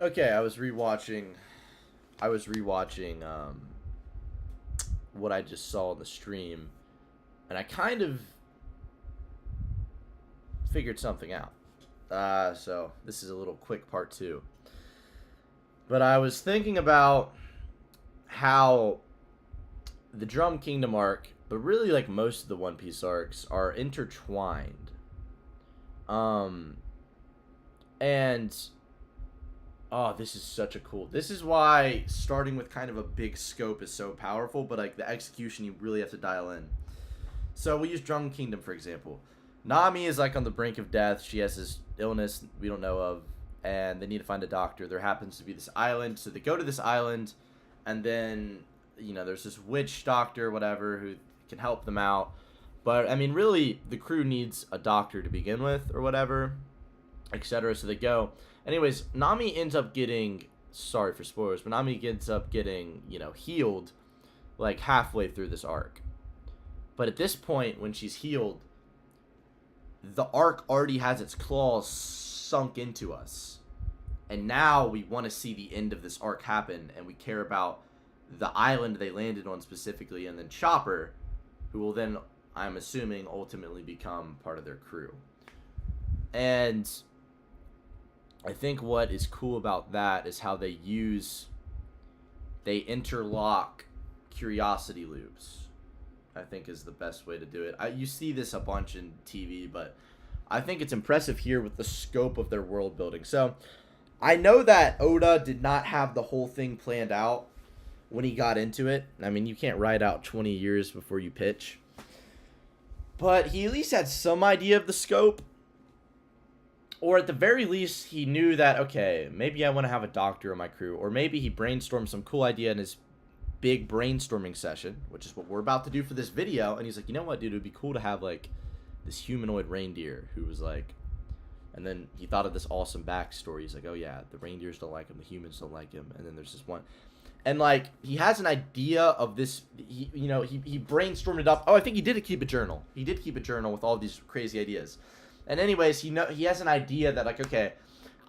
Okay, I was rewatching what I just saw on the stream, and I kind of figured something out. So this is a little quick part two. But I was thinking about how the Drum Kingdom arc, but really like most of the One Piece arcs, are intertwined. Um, and oh, this is such a cool. This is why starting with kind of a big scope is so powerful, but like the execution, you really have to dial in. So we use Drum Kingdom for example. Nami is like on the brink of death. She has this illness we don't know of, and they need to find a doctor. There happens to be this island, so they go to this island, and then there's this witch doctor, whatever, who can help them out. But I mean, really, the crew needs a doctor to begin with, or whatever, etc. So they go. Anyways, Nami ends up getting, sorry for spoilers, but Nami ends up getting healed like halfway through this arc. But at this point, when she's healed, the arc already has its claws sunk into us. And now we want to see the end of this arc happen, and we care about the island they landed on specifically, and then Chopper, who will then, I'm assuming, ultimately become part of their crew. And I think what is cool about that is how they interlock curiosity loops. I think is the best way to do it. You see this a bunch in TV, but I think it's impressive here with the scope of their world building. So I know that Oda did not have the whole thing planned out when he got into it. I mean, you can't write out 20 years before you pitch. But he at least had some idea of the scope. Or at the very least, he knew that, okay, maybe I want to have a doctor on my crew. Or maybe he brainstormed some cool idea in his big brainstorming session, which is what we're about to do for this video. And he's like, you know what, dude, it would be cool to have, like, this humanoid reindeer who was, like... And then he thought of this awesome backstory. He's like, oh, yeah, the reindeers don't like him. The humans don't like him. And then there's this one... And, like, he has an idea of this... He brainstormed it up. Oh, I think he did keep a journal. He did keep a journal with all these crazy ideas. And anyways, he has an idea that, like, okay,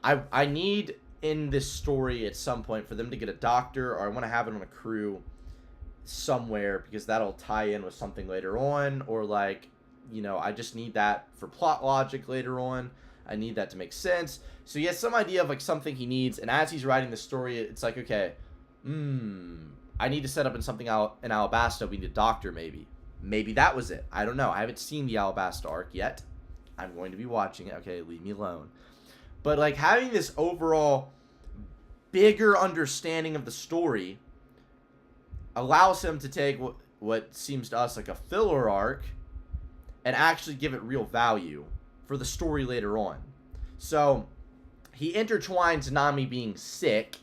I need in this story at some point for them to get a doctor, or I want to have it on a crew somewhere because that'll tie in with something later on, or, like, I just need that for plot logic later on. I need that to make sense. So he has some idea of, like, something he needs, and as he's writing the story, it's like, okay, I need to set up in something out in Alabasta. We need a doctor, maybe. Maybe that was it. I don't know. I haven't seen the Alabasta arc yet. I'm going to be watching it. Okay, leave me alone. But, like, having this overall bigger understanding of the story allows him to take what seems to us like a filler arc and actually give it real value for the story later on. So, he intertwines Nami being sick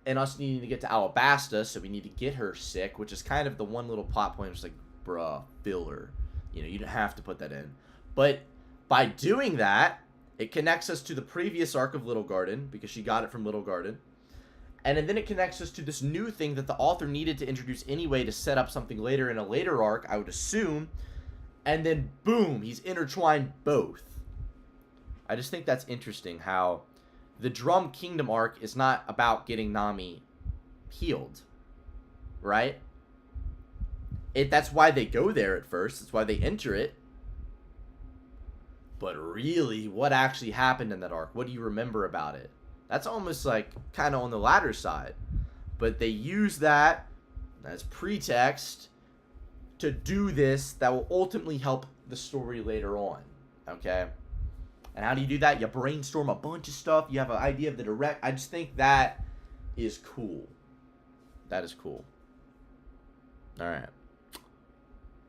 and us needing to get to Alabasta, so we need to get her sick, which is kind of the one little plot point. It's like, bruh, filler. You don't have to put that in. But by doing that, it connects us to the previous arc of Little Garden, because she got it from Little Garden. And then it connects us to this new thing that the author needed to introduce anyway to set up something later in a later arc, I would assume. And then, boom, he's intertwined both. I just think that's interesting how the Drum Kingdom arc is not about getting Nami healed, right? That's why they go there at first. That's why they enter it. But really, what actually happened in that arc? What do you remember about it? That's almost like kind of on the latter side. But they use that as pretext to do this that will ultimately help the story later on. Okay? And how do you do that? You brainstorm a bunch of stuff. You have an idea of the direct... I just think that is cool. That is cool. Alright.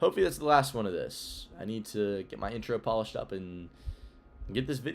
Hopefully that's the last one of this. I need to get my intro polished up and get this video